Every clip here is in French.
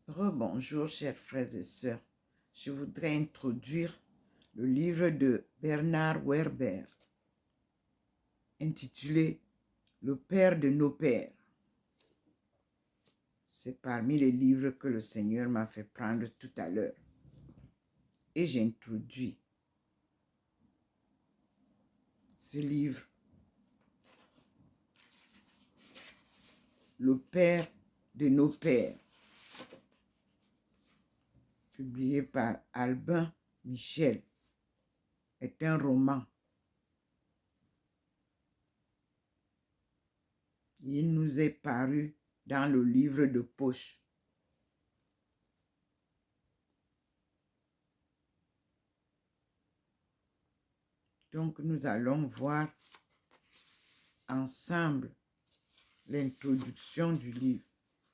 Rebonjour, chers frères et sœurs. Je voudrais introduire le livre de Bernard Werber, intitulé Le Père de nos pères. C'est parmi les livres que le Seigneur m'a fait prendre tout à l'heure. Et j'introduis ce livre, Le Père de nos pères, publié par Albin Michel, est un roman. Il nous est paru dans le livre de poche. Donc, nous allons voir ensemble l'introduction du livre.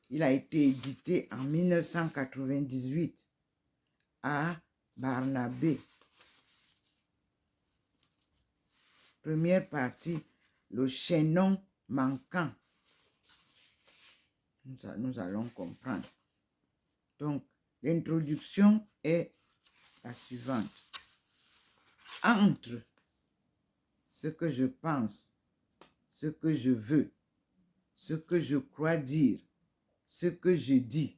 Il a été édité en 1998 à Barnabé. Première partie, le chaînon manquant. Nous allons comprendre. Donc, l'introduction est la suivante. Entre ce que je pense, ce que je veux, ce que je crois dire, ce que je dis,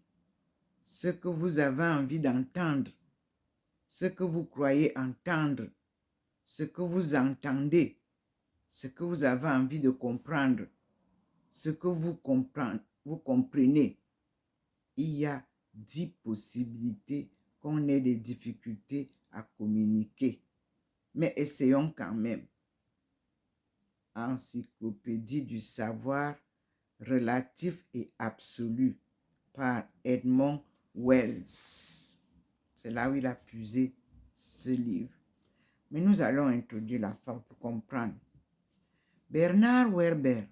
ce que vous avez envie d'entendre, ce que vous croyez entendre, ce que vous entendez, ce que vous avez envie de comprendre, ce que vous comprenez. Il y a 10 possibilités qu'on ait des difficultés à communiquer. Mais essayons quand même. Encyclopédie du savoir relatif et absolu par Edmond Wells. C'est là où il a puisé ce livre. Mais nous allons introduire la femme pour comprendre. Bernard Werber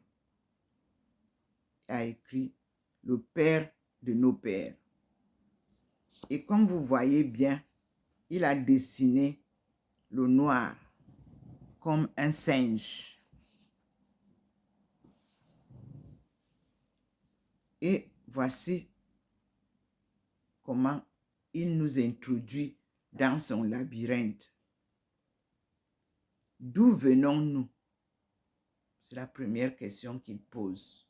a écrit Le Père de nos pères. Et comme vous voyez bien, il a dessiné le noir comme un singe. Et voici comment il nous introduit dans son labyrinthe. D'où venons-nous? C'est la première question qu'il pose.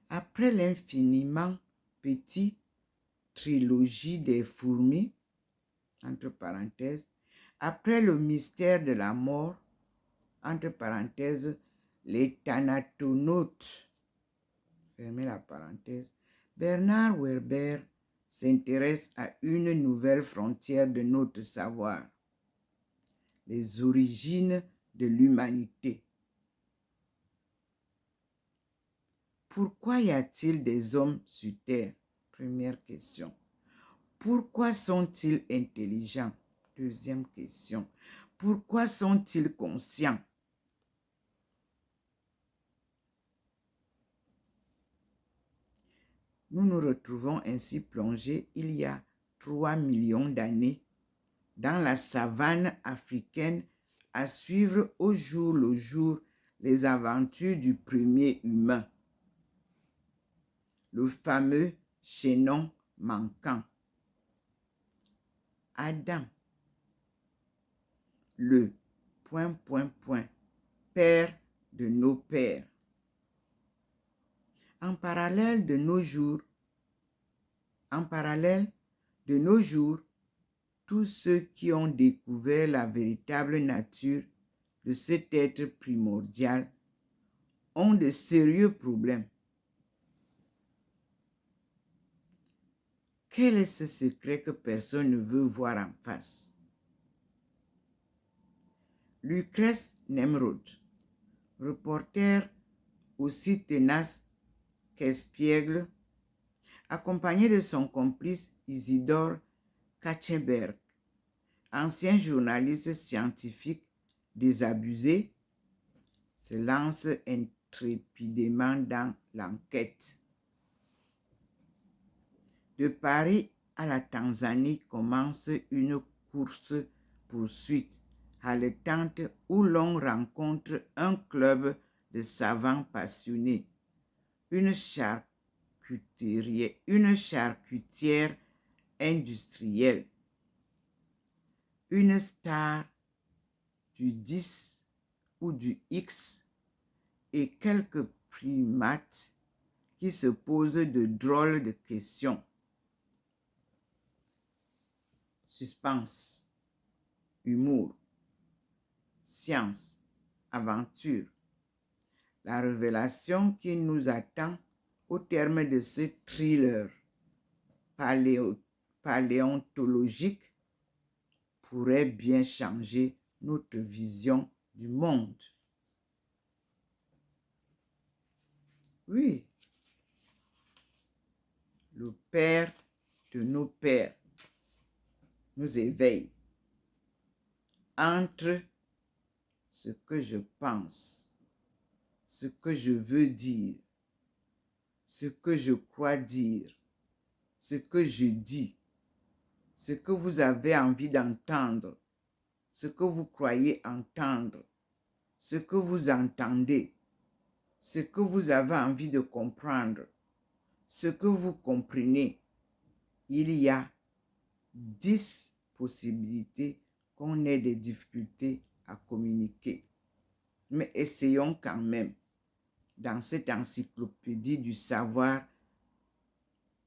Après l'infiniment petit trilogie des fourmis, entre parenthèses, après le mystère de la mort, entre parenthèses, les thanatonautes, fermez la parenthèse, Bernard Werber s'intéresse à une nouvelle frontière de notre savoir, les origines de l'humanité. Pourquoi y a-t-il des hommes sur Terre? Première question. Pourquoi sont-ils intelligents? Deuxième question. Pourquoi sont-ils conscients? Nous nous retrouvons ainsi plongés il y a 3 millions d'années dans la savane africaine à suivre au jour le jour les aventures du premier humain, le fameux chaînon manquant. Adam, le ... père de nos pères. En parallèle de nos jours, tous ceux qui ont découvert la véritable nature de cet être primordial ont de sérieux problèmes. Quel est ce secret que personne ne veut voir en face? Lucrèce Nemrod, reporter aussi tenace qu'espiègle, accompagné de son complice Isidore Katchenberg, ancien journaliste scientifique désabusé, se lance intrépidement dans l'enquête. De Paris à la Tanzanie commence une course-poursuite haletante où l'on rencontre un club de savants passionnés, une charcuterie charcutière industrielle, une star du 10 ou du X et quelques primates qui se posent de drôles de questions. Suspense, humour, science, aventure. La révélation qui nous attend au terme de ce thriller paléontologique pourrait bien changer notre vision du monde. Oui, le Père de nos pères nous éveille entre ce que je pense, ce que je veux dire, ce que je crois dire, ce que je dis, ce que vous avez envie d'entendre, ce que vous croyez entendre, ce que vous entendez, ce que vous avez envie de comprendre, ce que vous comprenez. Il y a 10 possibilités qu'on ait des difficultés à communiquer. Mais essayons quand même, dans cette encyclopédie du savoir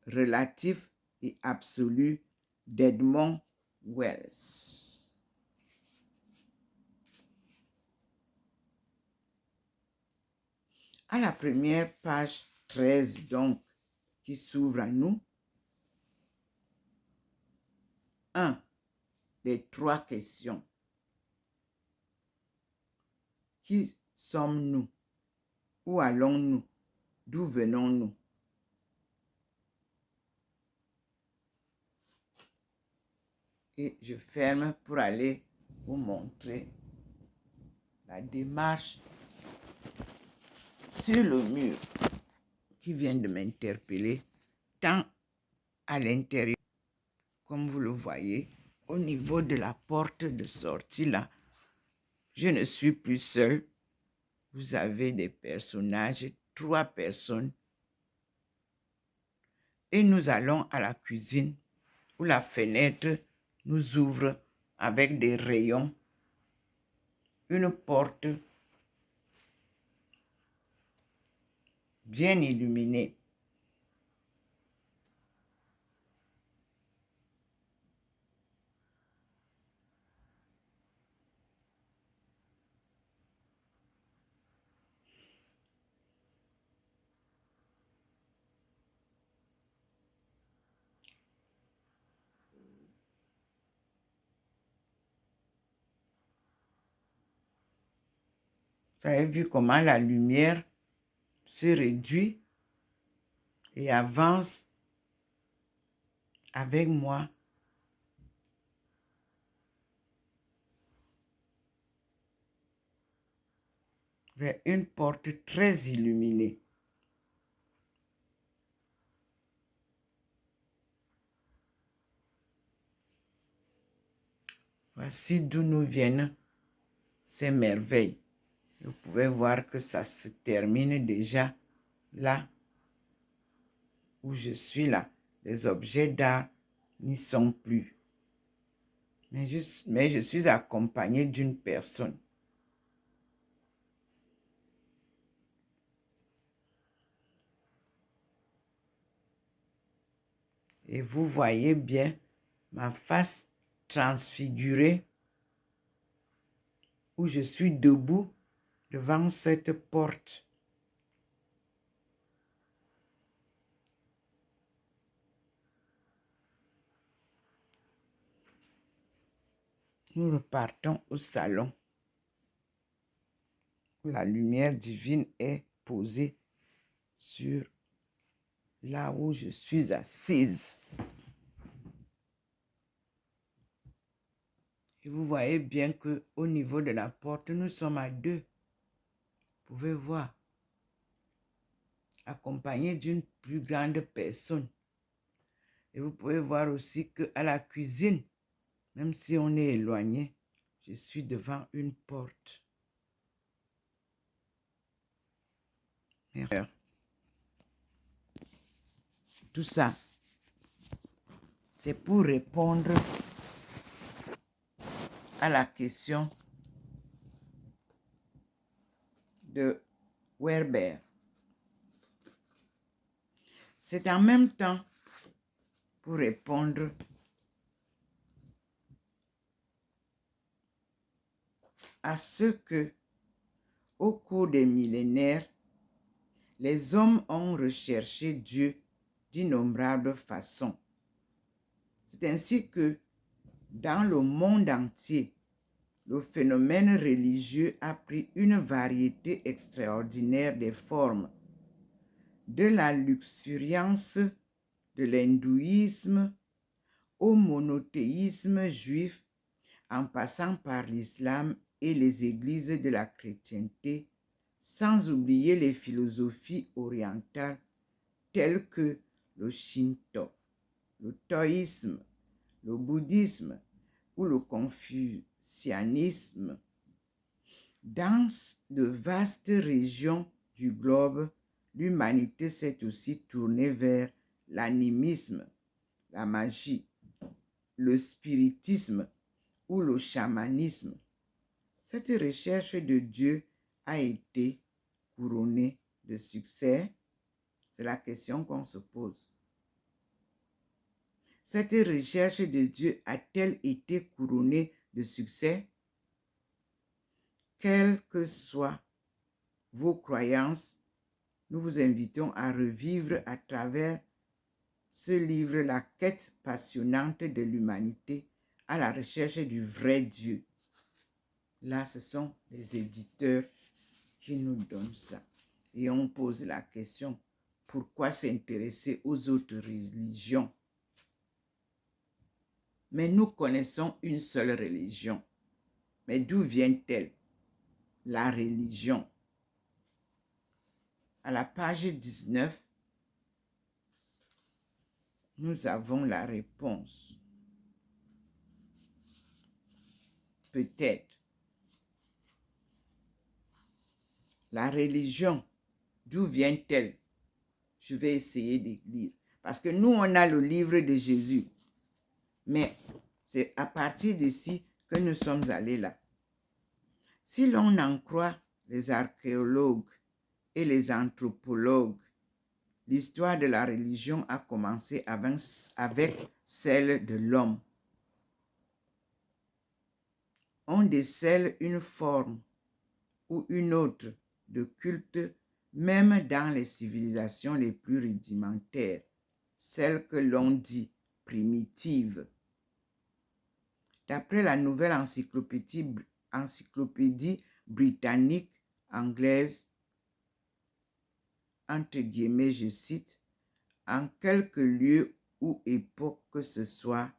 relatif et absolu d'Edmond Wells. À la première page 13, donc, qui s'ouvre à nous, 1. Les 3 questions. Qui sommes-nous? Où allons-nous? D'où venons-nous? Et je ferme pour aller vous montrer la démarche sur le mur qui vient de m'interpeller, tant à l'intérieur, comme vous le voyez, au niveau de la porte de sortie là. Je ne suis plus seule. Vous avez des personnages, 3 personnes. Et nous allons à la cuisine où la fenêtre nous ouvre avec des rayons, une porte bien illuminée. Vous avez vu comment la lumière se réduit et avance avec moi. Vers une porte très illuminée. Voici d'où nous viennent ces merveilles. Vous pouvez voir que ça se termine déjà là où je suis là. Les objets d'art n'y sont plus. Mais je suis accompagné d'une personne. Et vous voyez bien ma face transfigurée où je suis debout devant cette porte. Nous repartons au salon où la lumière divine est posée sur là où je suis assise. Et vous voyez bien qu'au niveau de la porte, nous sommes à 2. Vous pouvez voir. Accompagné d'une plus grande personne. Et vous pouvez voir aussi qu'à la cuisine, même si on est éloigné, je suis devant une porte. Merci. Tout ça, c'est pour répondre à la question de Werber. C'est en même temps pour répondre à ce que, au cours des millénaires, les hommes ont recherché Dieu d'innombrables façons. C'est ainsi que, dans le monde entier, le phénomène religieux a pris une variété extraordinaire de formes, de la luxuriance de l'hindouisme au monothéisme juif, en passant par l'islam et les églises de la chrétienté, sans oublier les philosophies orientales telles que le shinto, le taoïsme, le bouddhisme ou le confucianisme. Dans de vastes régions du globe, l'humanité s'est aussi tournée vers l'animisme, la magie, le spiritisme ou le chamanisme. Cette recherche de Dieu a été couronnée de succès? C'est la question qu'on se pose. Cette recherche de Dieu a-t-elle été couronnée de succès? Quelles que soient vos croyances, nous vous invitons à revivre à travers ce livre la quête passionnante de l'humanité à la recherche du vrai Dieu. Là, ce sont les éditeurs qui nous donnent ça. Et on pose la question, pourquoi s'intéresser aux autres religions? Mais nous connaissons une seule religion. Mais d'où vient-elle? La religion. À la page 19, nous avons la réponse. Peut-être. La religion, d'où vient-elle? Je vais essayer de lire. Parce que nous, on a le livre de Jésus. Mais c'est à partir d'ici que nous sommes allés là. Si l'on en croit les archéologues et les anthropologues, l'histoire de la religion a commencé avec celle de l'homme. On décèle une forme ou une autre de culte même dans les civilisations les plus rudimentaires, celles que l'on dit primitives. D'après la nouvelle encyclopédie britannique anglaise, entre guillemets, je cite, en quelque lieu ou époque que ce soit,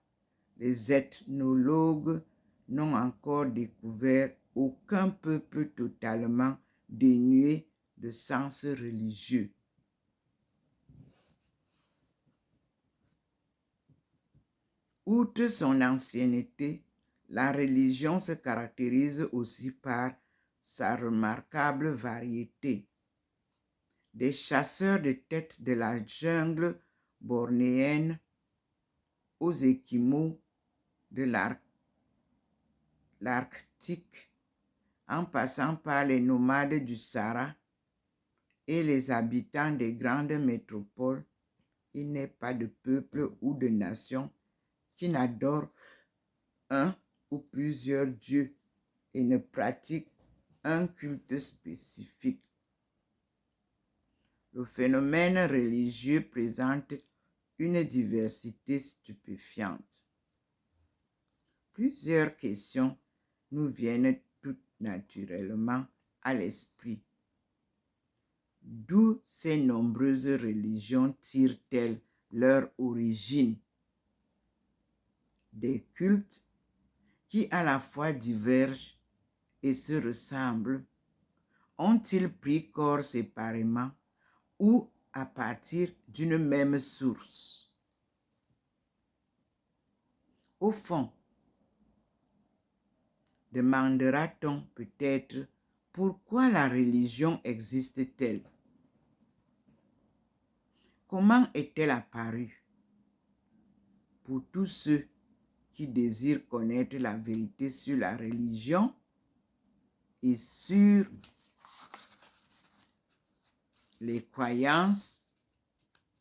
les ethnologues n'ont encore découvert aucun peuple totalement dénué de sens religieux. Outre son ancienneté, la religion se caractérise aussi par sa remarquable variété. Des chasseurs de têtes de la jungle bornéenne aux Esquimaux de l'Arctique, en passant par les nomades du Sahara et les habitants des grandes métropoles, il n'est pas de peuple ou de nation qui n'adore un ou plusieurs dieux et ne pratique un culte spécifique. Le phénomène religieux présente une diversité stupéfiante. Plusieurs questions nous viennent tout naturellement à l'esprit. D'où ces nombreuses religions tirent-elles leur origine? Des cultes qui à la fois divergent et se ressemblent ont-ils pris corps séparément ou à partir d'une même source? Au fond, demandera-t-on peut-être pourquoi la religion existe-t-elle? Comment est-elle apparue? Pour tous ceux qui désirent connaître la vérité sur la religion et sur les croyances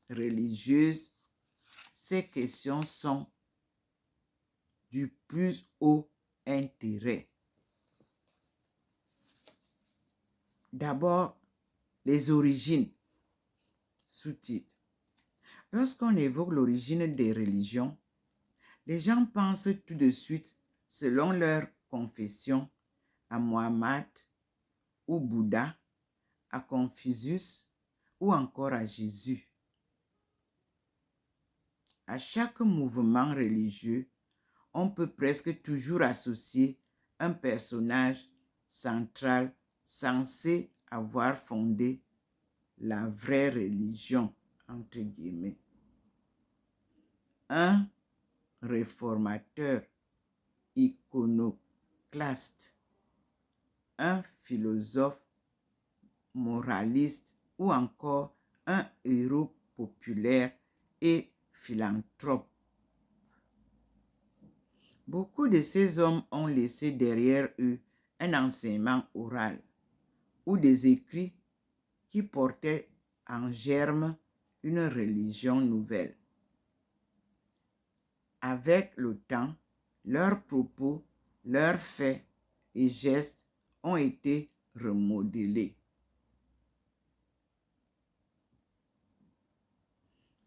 religieuses, ces questions sont du plus haut intérêt. D'abord, les origines. Sous-titre. Lorsqu'on évoque l'origine des religions, les gens pensent tout de suite, selon leur confession, à Mohammed ou Bouddha, à Confucius ou encore à Jésus. À chaque mouvement religieux, on peut presque toujours associer un personnage central censé avoir fondé la vraie religion, entre guillemets. Un réformateur iconoclaste, un philosophe moraliste ou encore un héros populaire et philanthrope. Beaucoup de ces hommes ont laissé derrière eux un enseignement oral ou des écrits qui portaient en germe une religion nouvelle. Avec le temps, leurs propos, leurs faits et gestes ont été remodelés,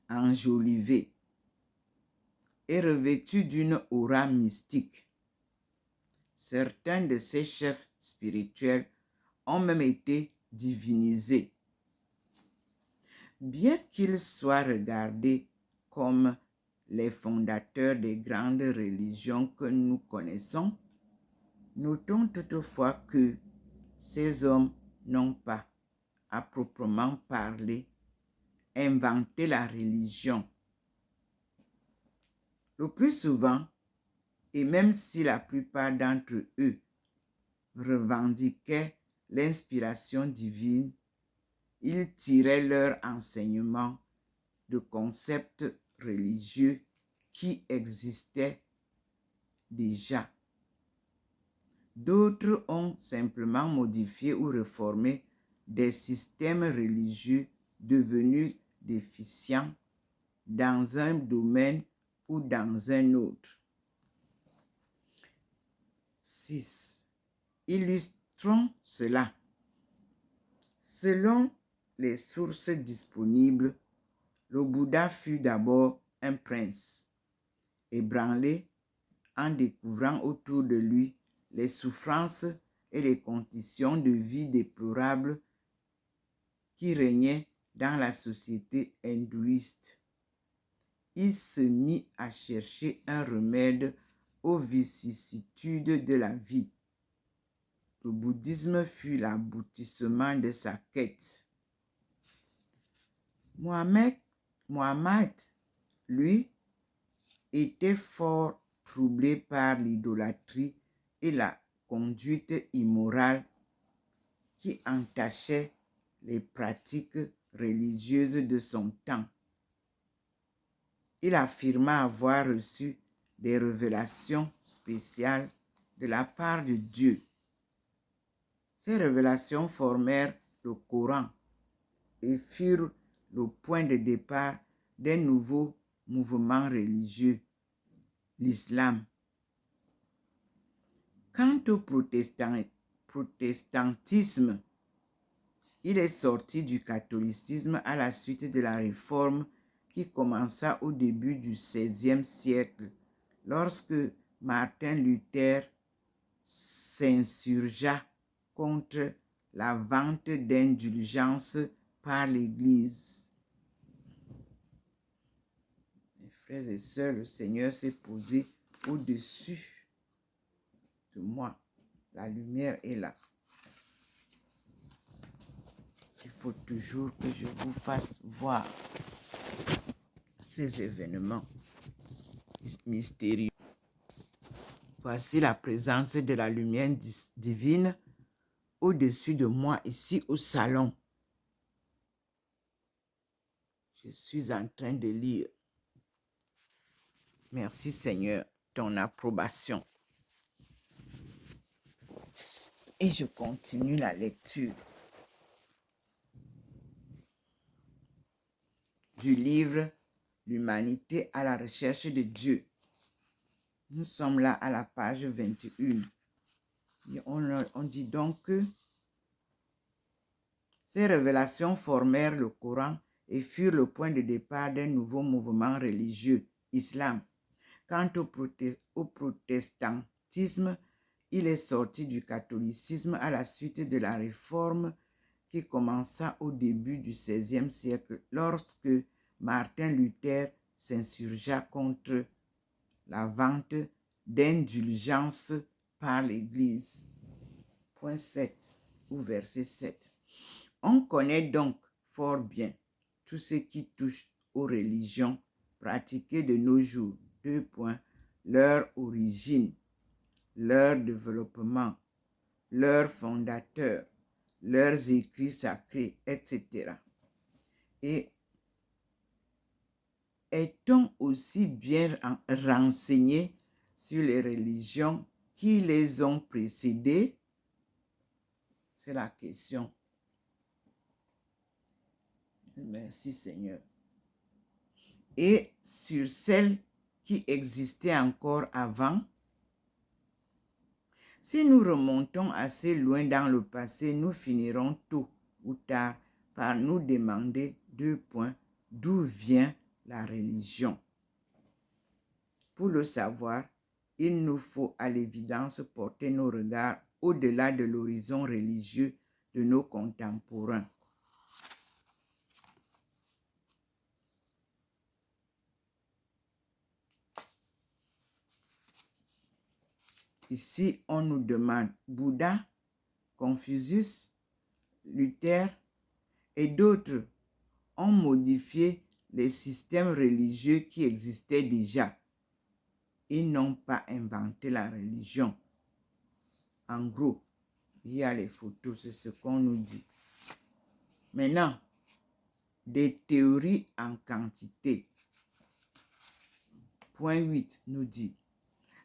enjolivés et revêtus d'une aura mystique. Certains de ces chefs spirituels ont même été divinisés. Bien qu'ils soient regardés comme les fondateurs des grandes religions que nous connaissons, notons toutefois que ces hommes n'ont pas, à proprement parler, inventé la religion. Le plus souvent, et même si la plupart d'entre eux revendiquaient l'inspiration divine, ils tiraient leur enseignement de concepts religieux qui existaient déjà. D'autres ont simplement modifié ou réformé des systèmes religieux devenus déficients dans un domaine ou dans un autre. 6. Illustrons cela. Selon les sources disponibles, le Bouddha fut d'abord un prince, ébranlé en découvrant autour de lui les souffrances et les conditions de vie déplorables qui régnaient dans la société hindouiste. Il se mit à chercher un remède aux vicissitudes de la vie. Le bouddhisme fut l'aboutissement de sa quête. Mohammed, lui, était fort troublé par l'idolâtrie et la conduite immorale qui entachaient les pratiques religieuses de son temps. Il affirma avoir reçu des révélations spéciales de la part de Dieu. Ces révélations formèrent le Coran et furent le point de départ d'un nouveau mouvement religieux, l'islam. Quant au protestantisme, il est sorti du catholicisme à la suite de la réforme qui commença au début du XVIe siècle, lorsque Martin Luther s'insurgea contre la vente d'indulgences par l'Église. Mes frères et sœurs, le Seigneur s'est posé au-dessus de moi. La lumière est là. Il faut toujours que je vous fasse voir ces événements mystérieux. Voici la présence de la lumière divine au-dessus de moi, ici au salon. Je suis en train de lire. Merci Seigneur, ton approbation. Et je continue la lecture du livre L'humanité à la recherche de Dieu. Nous sommes là à la page 21. Et on dit donc que ces révélations formèrent le Coran et furent le point de départ d'un nouveau mouvement religieux, islam. Quant au protestantisme, il est sorti du catholicisme à la suite de la réforme qui commença au début du XVIe siècle lorsque Martin Luther s'insurgea contre la vente d'indulgences par l'Église. Point 7 ou verset 7. On connaît donc fort bien tout ce qui touche aux religions pratiquées de nos jours. 2 points. Leur origine, leur développement, leurs fondateurs, leurs écrits sacrés, etc. Et est-on aussi bien renseigné sur les religions qui les ont précédées? C'est la question. Merci Seigneur. Et sur celles qui existaient encore avant? Si nous remontons assez loin dans le passé, nous finirons tôt ou tard par nous demander 2 points. D'où vient la religion? Pour le savoir, il nous faut à l'évidence porter nos regards au-delà de l'horizon religieux de nos contemporains. Ici, on nous demande Bouddha, Confucius, Luther et d'autres ont modifié les systèmes religieux qui existaient déjà. Ils n'ont pas inventé la religion. En gros, il y a les photos, c'est ce qu'on nous dit. Maintenant, des théories en quantité. Point 8 nous dit,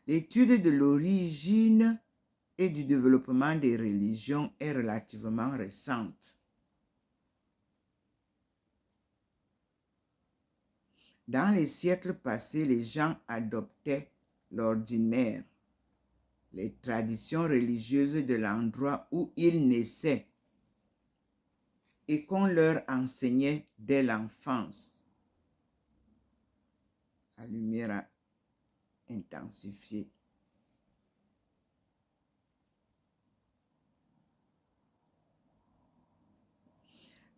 l'étude de l'origine et du développement des religions est relativement récente. Dans les siècles passés, les gens adoptaient l'ordinaire, les traditions religieuses de l'endroit où ils naissaient et qu'on leur enseignait dès l'enfance. La lumière a intensifié.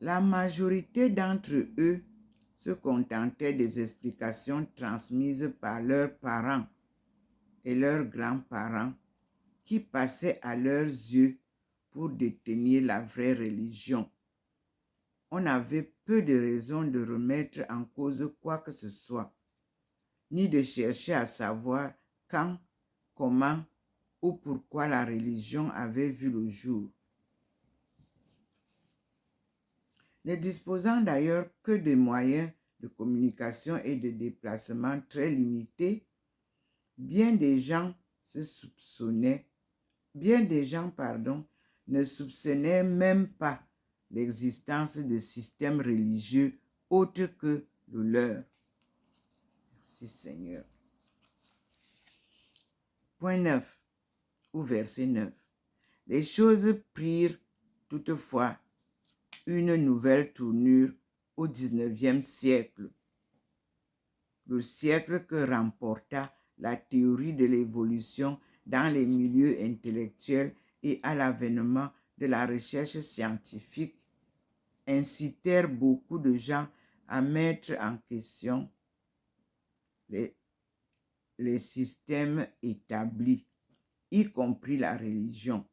La majorité d'entre eux se contentaient des explications transmises par leurs parents et leurs grands-parents qui passaient à leurs yeux pour détenir la vraie religion. On avait peu de raisons de remettre en cause quoi que ce soit, ni de chercher à savoir quand, comment ou pourquoi la religion avait vu le jour. Ne disposant d'ailleurs que de moyens de communication et de déplacement très limités, bien des gens ne soupçonnaient même pas l'existence de systèmes religieux autres que le leur. Merci Seigneur. Point 9 ou verset 9. Les choses prirent toutefois une nouvelle tournure au XIXe siècle. Le siècle que remporta la théorie de l'évolution dans les milieux intellectuels et à l'avènement de la recherche scientifique incitèrent beaucoup de gens à mettre en question les systèmes établis, y compris la religion,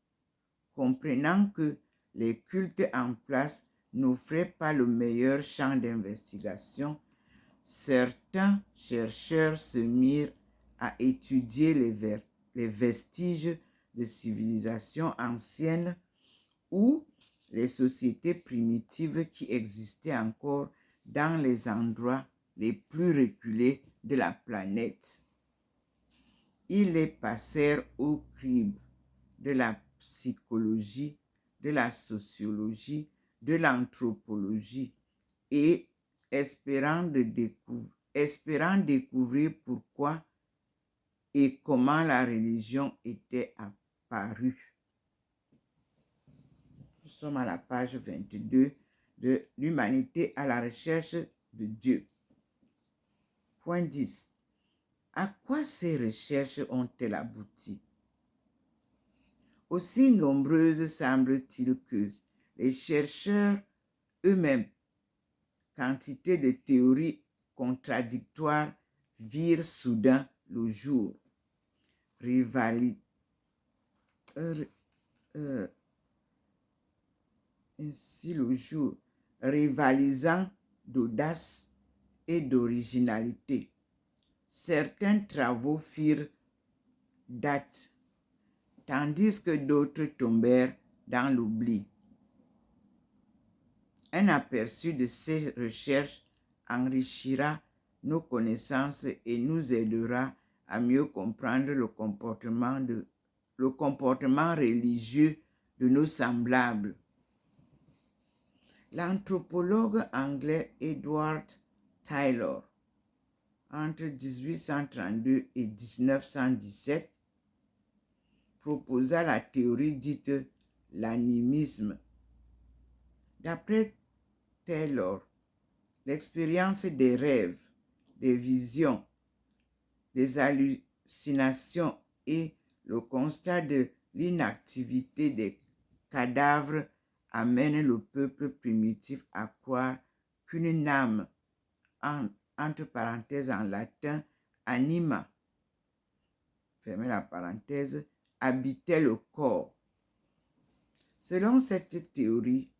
comprenant que les cultes en place n'offraient pas le meilleur champ d'investigation. Certains chercheurs se mirent à étudier les vestiges de civilisations anciennes ou les sociétés primitives qui existaient encore dans les endroits les plus reculés de la planète. Il est passeur au crible de la psychologie, de la sociologie, de l'anthropologie et espérant découvrir pourquoi et comment la religion était apparue. Nous sommes à la page 22 de l'Humanité à la recherche de Dieu. Point 10. À quoi ces recherches ont-elles abouti? Aussi nombreuses semble-t-il que les chercheurs eux-mêmes, quantité de théories contradictoires virent soudain le jour. Ainsi le jour, rivalisant d'audace et d'originalité. Certains travaux firent date, tandis que d'autres tombèrent dans l'oubli. Un aperçu de ces recherches enrichira nos connaissances et nous aidera à mieux comprendre le comportement religieux de nos semblables. L'anthropologue anglais Edward Tylor, entre 1832 et 1917, proposa la théorie dite l'animisme. D'après Taylor, l'expérience des rêves, des visions, des hallucinations et le constat de l'inactivité des cadavres amènent le peuple primitif à croire qu'une âme, entre parenthèses en latin, anima, fermez la parenthèse, habitait le corps. Selon cette théorie,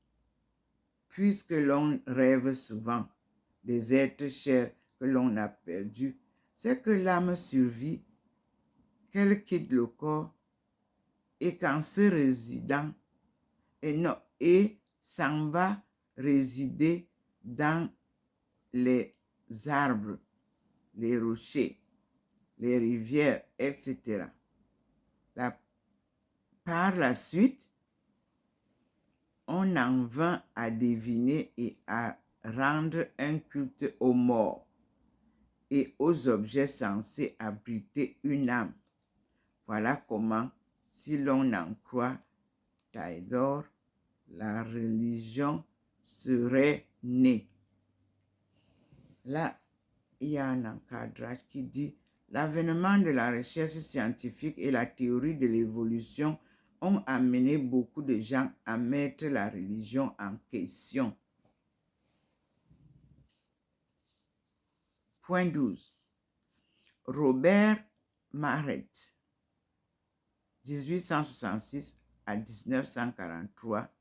puisque l'on rêve souvent des êtres chers que l'on a perdus, c'est que l'âme survit, qu'elle quitte le corps et qu'en se résidant, et s'en va résider dans les arbres, les rochers, les rivières, etc. Par la suite, on en vint à deviner et à rendre un culte aux morts et aux objets censés abriter une âme. Voilà comment, si l'on en croit Taylor, la religion serait née. Là, il y a un encadrage qui dit « L'avènement de la recherche scientifique et la théorie de l'évolution ont amené beaucoup de gens à mettre la religion en question. » Point 12. Robert Marret, 1866 à 1943,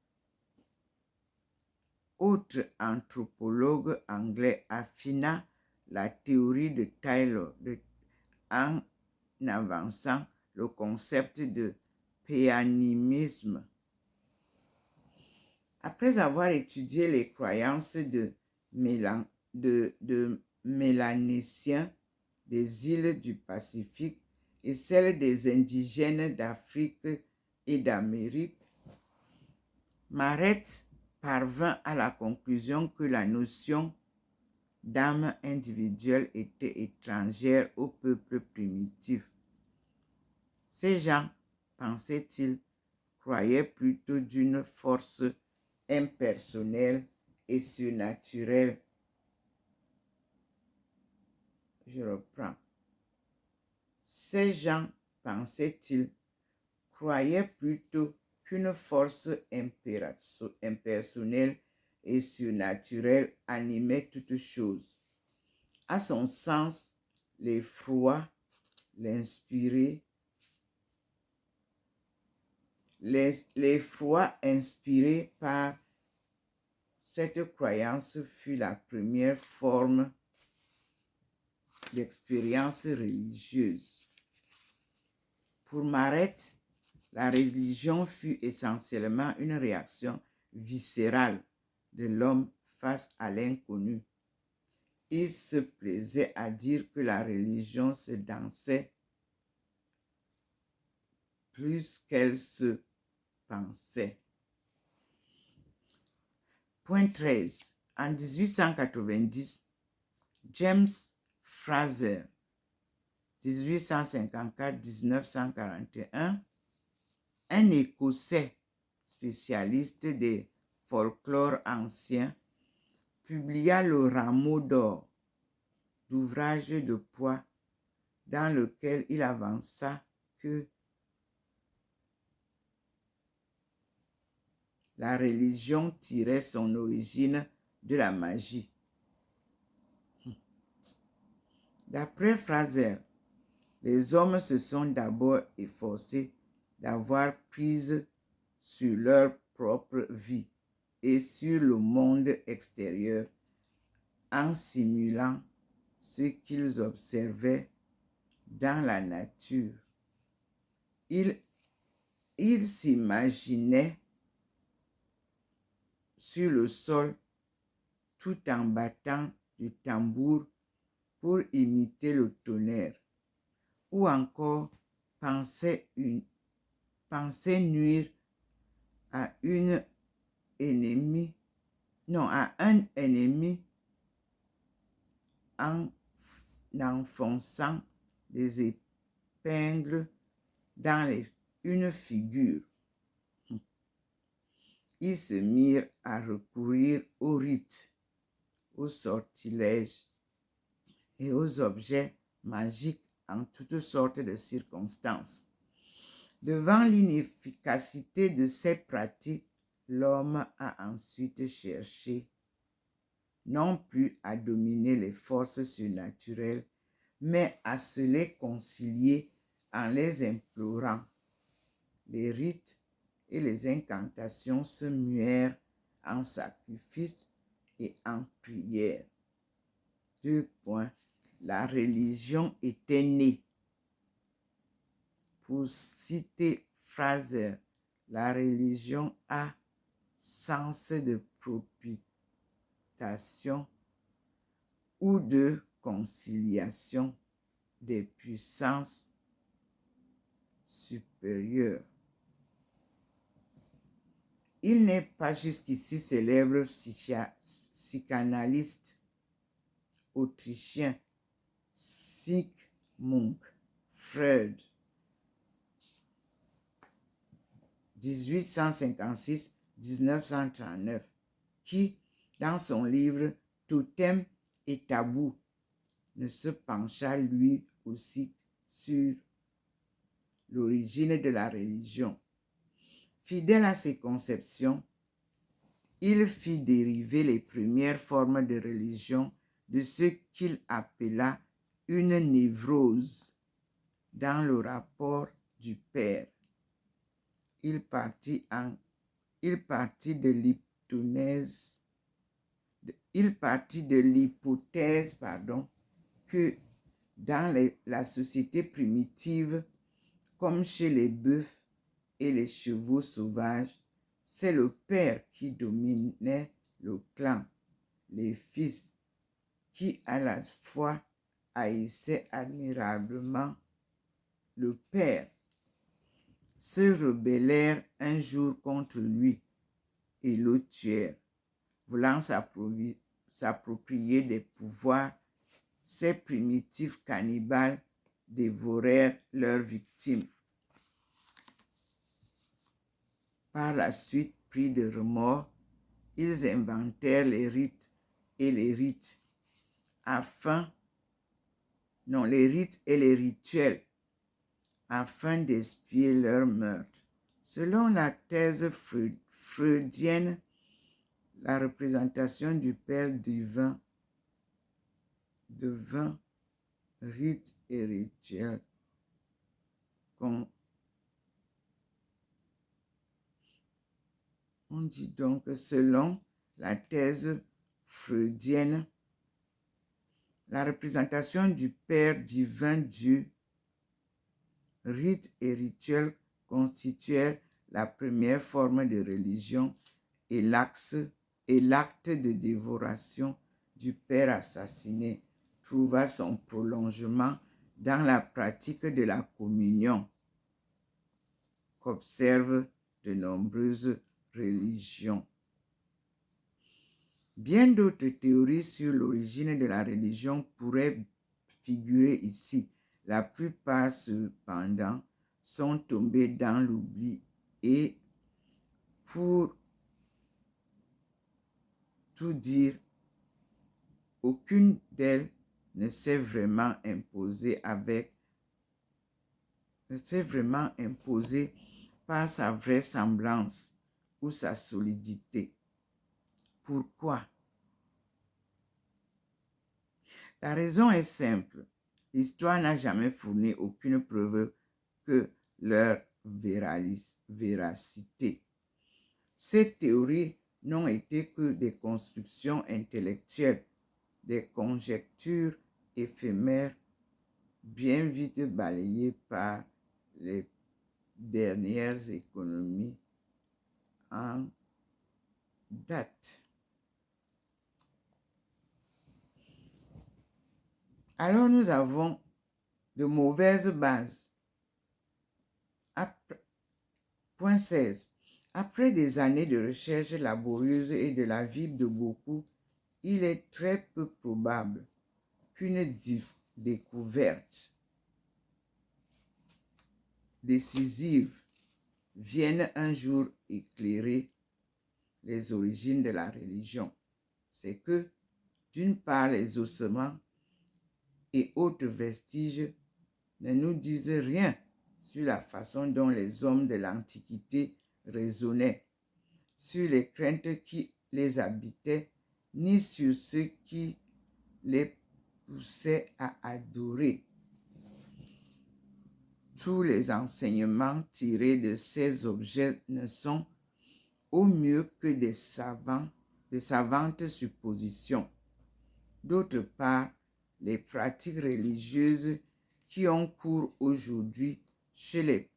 autre anthropologue anglais, affina la théorie de Taylor en avançant le concept de péanimisme. Après avoir étudié les croyances de Mélanésiens des îles du Pacifique et celles des indigènes d'Afrique et d'Amérique, Marret parvint à la conclusion que la notion d'âme individuelle était étrangère au peuple primitif. Ces gens, pensait-il, croyaient plutôt d'une force impersonnelle et surnaturelle. Je reprends. Ces gens, pensait-il, croyaient plutôt qu'une force impersonnelle et surnaturelle animait toutes choses. À son sens, l'effroi, l'effroi inspiré par cette croyance fut la première forme d'expérience religieuse. Pour Marret, la religion fut essentiellement une réaction viscérale de l'homme face à l'inconnu. Il se plaisait à dire que la religion se dansait plus qu'elle se pensait. Point 13. En 1890, James Fraser, 1854-1941, un Écossais spécialiste des folklores anciens, publia le rameau d'or d'ouvrage de poids dans lequel il avança que la religion tirait son origine de la magie. D'après Fraser, les hommes se sont d'abord efforcés d'avoir prise sur leur propre vie et sur le monde extérieur en simulant ce qu'ils observaient dans la nature. Ils s'imaginaient sur le sol tout en battant du tambour pour imiter le tonnerre, ou encore pensaient nuire à un ennemi en enfonçant des épingles dans une figure. Ils se mirent à recourir aux rites, aux sortilèges et aux objets magiques en toutes sortes de circonstances. Devant l'inefficacité de ces pratiques, l'homme a ensuite cherché non plus à dominer les forces surnaturelles, mais à se les concilier en les implorant. Les rites et les incantations se muèrent en sacrifices et en prières. 2 points. La religion était née. Pour citer Fraser, la religion a sens de propitiation ou de conciliation des puissances supérieures. Il n'est pas jusqu'ici célèbre psychanalyste autrichien Sigmund Freud, 1856-1939, qui, dans son livre Totem et tabou, ne se pencha lui aussi sur l'origine de la religion. Fidèle à ses conceptions, il fit dériver les premières formes de religion de ce qu'il appela une névrose dans le rapport du Père. Il partit de l'hypothèse que dans la société primitive, comme chez les bœufs et les chevaux sauvages, c'est le père qui dominait le clan, les fils qui à la fois haïssaient admirablement le père, se rebellèrent un jour contre lui et le tuèrent. Voulant s'approprier des pouvoirs, ces primitifs cannibales dévorèrent leurs victimes. Par la suite, pris de remords, ils inventèrent les rites et les rituels afin d'expier leur meurtre. Selon la thèse freudienne, la représentation du Père divin devint rite et rituel. On dit donc que selon la thèse freudienne, la représentation du Père divin Dieu, rite et rituel constituèrent la première forme de religion et l'acte de dévoration du père assassiné trouva son prolongement dans la pratique de la communion qu'observent de nombreuses religions. Bien d'autres théories sur l'origine de la religion pourraient figurer ici. La plupart, cependant, sont tombées dans l'oubli et, pour tout dire, aucune d'elles ne s'est vraiment imposée par sa vraisemblance ou sa solidité. Pourquoi? La raison est simple. L'histoire n'a jamais fourni aucune preuve que leur véracité. Ces théories n'ont été que des constructions intellectuelles, des conjectures éphémères bien vite balayées par les dernières économies en date. Alors nous avons de mauvaises bases. Point 16. Après des années de recherche laborieuse et de l'avis de beaucoup, il est très peu probable qu'une découverte décisive vienne un jour éclairer les origines de la religion. C'est que, d'une part, les ossements et autres vestiges ne nous disent rien sur la façon dont les hommes de l'Antiquité raisonnaient, sur les craintes qui les habitaient, ni sur ce qui les poussait à adorer. Tous les enseignements tirés de ces objets ne sont au mieux que des savantes suppositions. D'autre part, les pratiques religieuses qui ont cours aujourd'hui chez les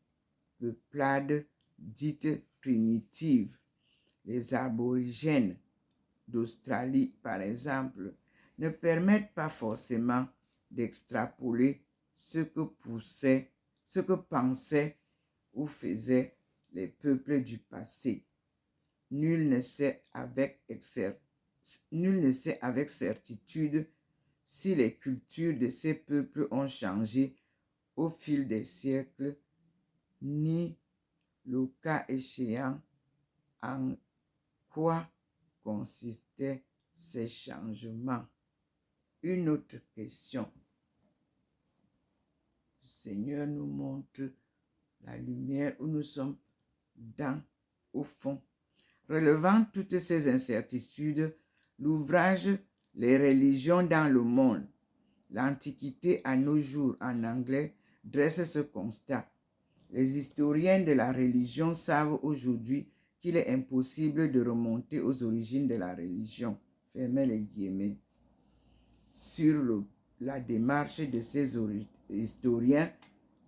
peuplades dites primitives, les aborigènes d'Australie par exemple, ne permettent pas forcément d'extrapoler ce que pensaient ou faisaient les peuples du passé. Nul ne sait avec certitude si les cultures de ces peuples ont changé au fil des siècles, ni, le cas échéant, en quoi consistaient ces changements. Une autre question. Le Seigneur nous montre la lumière où nous sommes au fond. Relevant toutes ces incertitudes, l'ouvrage Les religions dans le monde, l'Antiquité à nos jours en anglais, dresse ce constat. Les historiens de la religion savent aujourd'hui qu'il est impossible de remonter aux origines de la religion. Fermez les guillemets. Sur la démarche de ces historiens,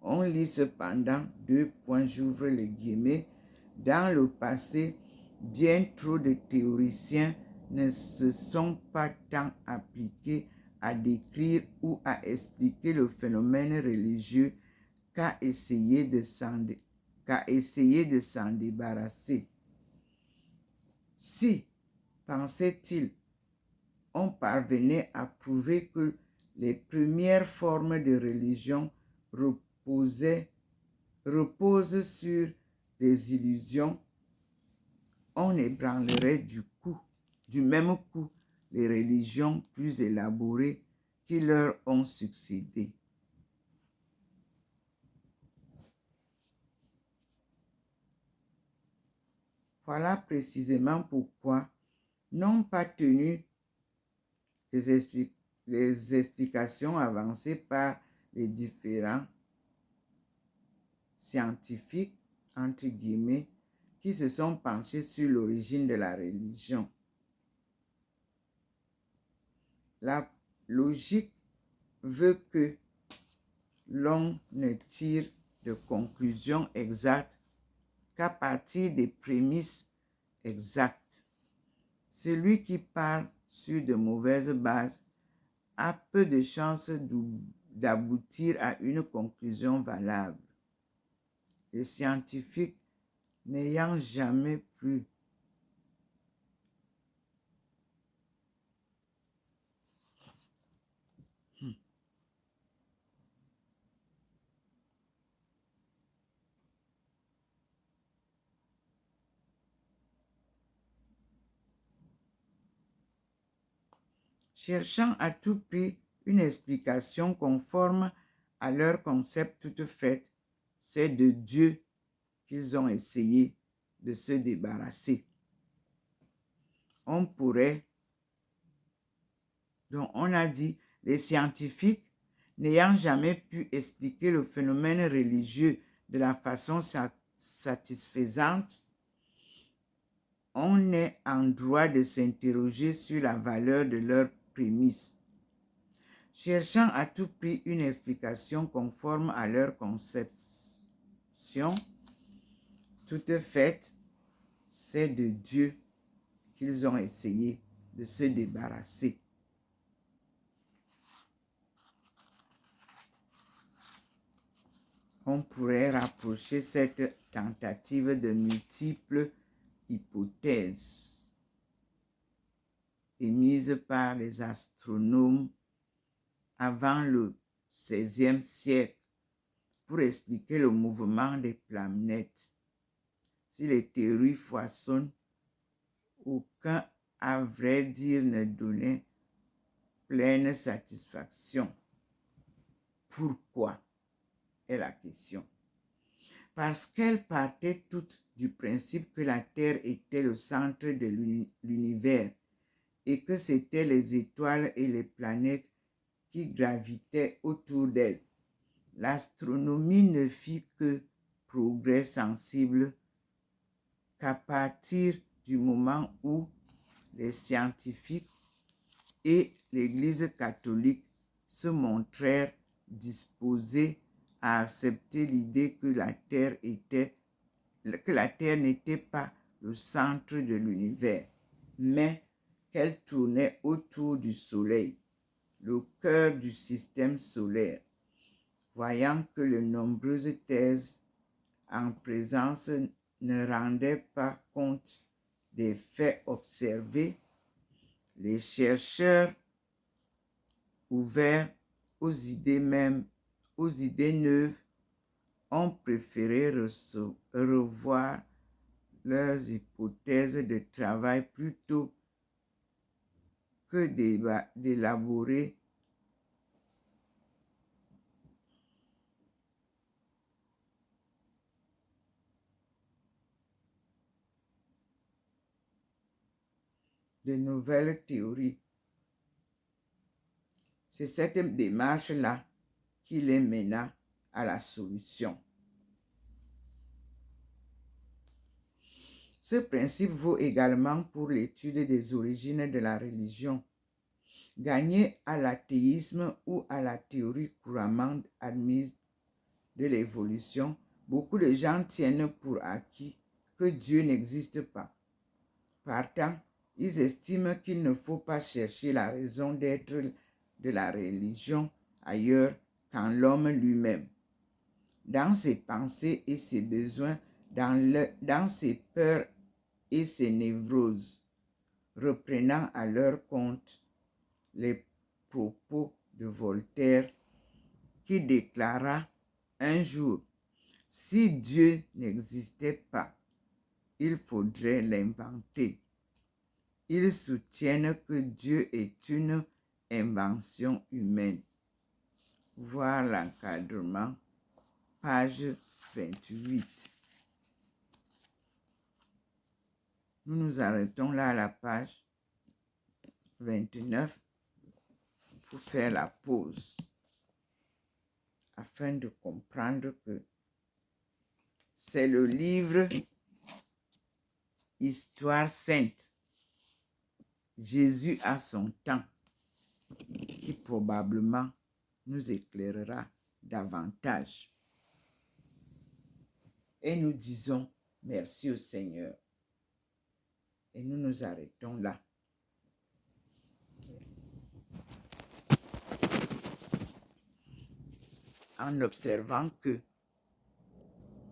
on lit cependant, j'ouvre les guillemets, dans le passé, bien trop de théoriciens ne se sont pas tant appliqués à décrire ou à expliquer le phénomène religieux qu'à essayer de s'en débarrasser. Si, pensait-il, on parvenait à prouver que les premières formes de religion reposent sur des illusions, on ébranlerait du même coup les religions plus élaborées qui leur ont succédé. Voilà précisément pourquoi, non pas tenu les explications avancées par les différents scientifiques, entre guillemets, qui se sont penchés sur l'origine de la religion. La logique veut que l'on ne tire de conclusions exactes qu'à partir des prémices exactes. Celui qui parle sur de mauvaises bases a peu de chances d'aboutir à une conclusion valable. Les scientifiques n'ayant jamais pu cherchant à tout prix une explication conforme à leur concept tout fait, c'est de Dieu qu'ils ont essayé de se débarrasser. On pourrait, donc on a dit, les scientifiques n'ayant jamais pu expliquer le phénomène religieux de la façon satisfaisante, on est en droit de s'interroger sur la valeur de leurs prémices. Cherchant à tout prix une explication conforme à leur conception toute faite, c'est de Dieu qu'ils ont essayé de se débarrasser. On pourrait rapprocher cette tentative de multiples hypothèses émises par les astronomes avant le XVIe siècle pour expliquer le mouvement des planètes. Si les théories foisonnent, aucun, à vrai dire, ne donnait pleine satisfaction. Pourquoi est la question? Parce qu'elles partaient toutes du principe que la Terre était le centre de l'univers et que c'étaient les étoiles et les planètes qui gravitaient autour d'elle. L'astronomie ne fit que progrès sensible qu'à partir du moment où les scientifiques et l'Église catholique se montrèrent disposés à accepter l'idée que la Terre n'était pas le centre de l'univers, mais qu'elle tournait autour du Soleil, le cœur du système solaire. Voyant que les nombreuses thèses en présence ne rendaient pas compte des faits observés, les chercheurs ouverts aux idées neuves ont préféré revoir leurs hypothèses de travail plutôt que d'élaborer de nouvelles théories. C'est cette démarche-là qui les mena à la solution. Ce principe vaut également pour l'étude des origines de la religion. Gagner à l'athéisme ou à la théorie couramment admise de l'évolution, beaucoup de gens tiennent pour acquis que Dieu n'existe pas. Partant, ils estiment qu'il ne faut pas chercher la raison d'être de la religion ailleurs qu'en l'homme lui-même, dans ses pensées et ses besoins, dans ses peurs et ses névroses, reprenant à leur compte les propos de Voltaire qui déclara un jour: « Si Dieu n'existait pas, il faudrait l'inventer. » Ils soutiennent que Dieu est une invention humaine. Voir l'encadrement, page 28. Nous nous arrêtons là à la page 29 pour faire la pause afin de comprendre que c'est le livre Histoire sainte, Jésus à son temps, qui probablement nous éclairera davantage. Et nous disons merci au Seigneur. Et nous nous arrêtons là. en observant que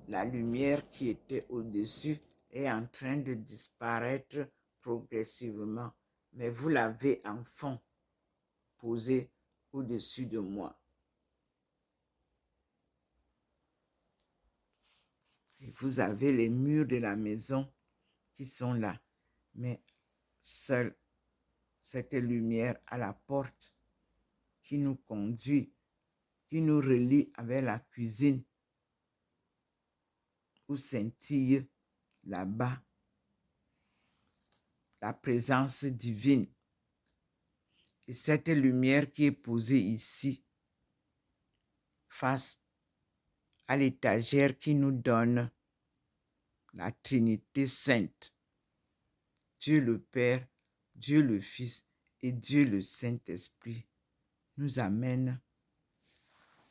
la lumière qui était au-dessus est en train de disparaître progressivement. Mais vous l'avez en fond posé au-dessus de moi. Et vous avez les murs de la maison qui sont là. Mais seule cette lumière à la porte qui nous conduit, qui nous relie avec la cuisine où scintille là-bas la présence divine. Et cette lumière qui est posée ici, face à l'étagère qui nous donne la Trinité sainte, Dieu le Père, Dieu le Fils et Dieu le Saint-Esprit, nous amène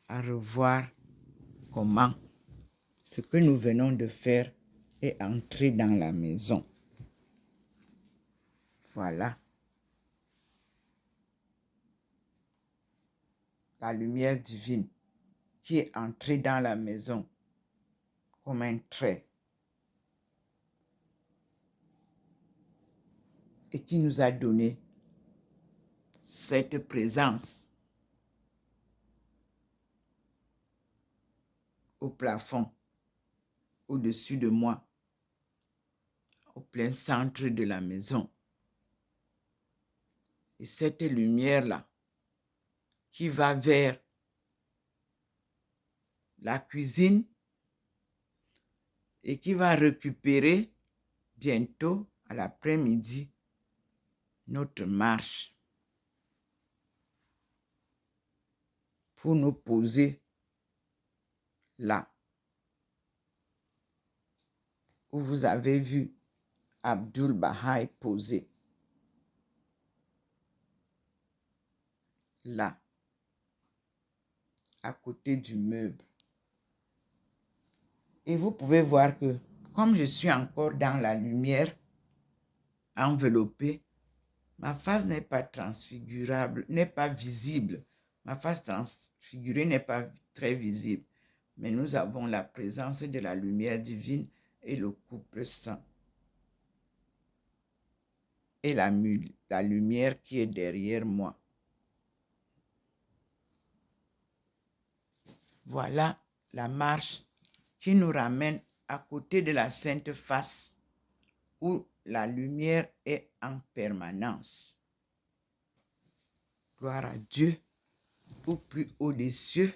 à revoir comment ce que nous venons de faire est entré dans la maison. Voilà. La lumière divine qui est entrée dans la maison comme un trait et qui nous a donné cette présence au plafond, au-dessus de moi, au plein centre de la maison. Et cette lumière-là qui va vers la cuisine et qui va récupérer bientôt à l'après-midi notre marche pour nous poser là où vous avez vu Abdul Baha'i poser. Là, à côté du meuble. Et vous pouvez voir que comme je suis encore dans la lumière enveloppée, ma face n'est pas transfigurable, n'est pas visible. Ma face transfigurée n'est pas très visible. Mais nous avons la présence de la lumière divine et le couple saint. Et la lumière qui est derrière moi. Voilà la marche qui nous ramène à côté de la Sainte Face où la lumière est en permanence. Gloire à Dieu, au plus haut des cieux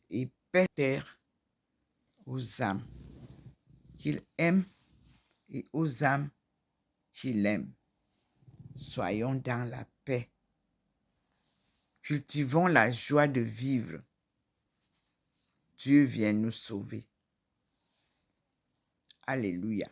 et paix terre aux âmes qu'il aime et aux âmes qu'il aime. Soyons dans la paix. Cultivons la joie de vivre. Dieu vient nous sauver. Alléluia.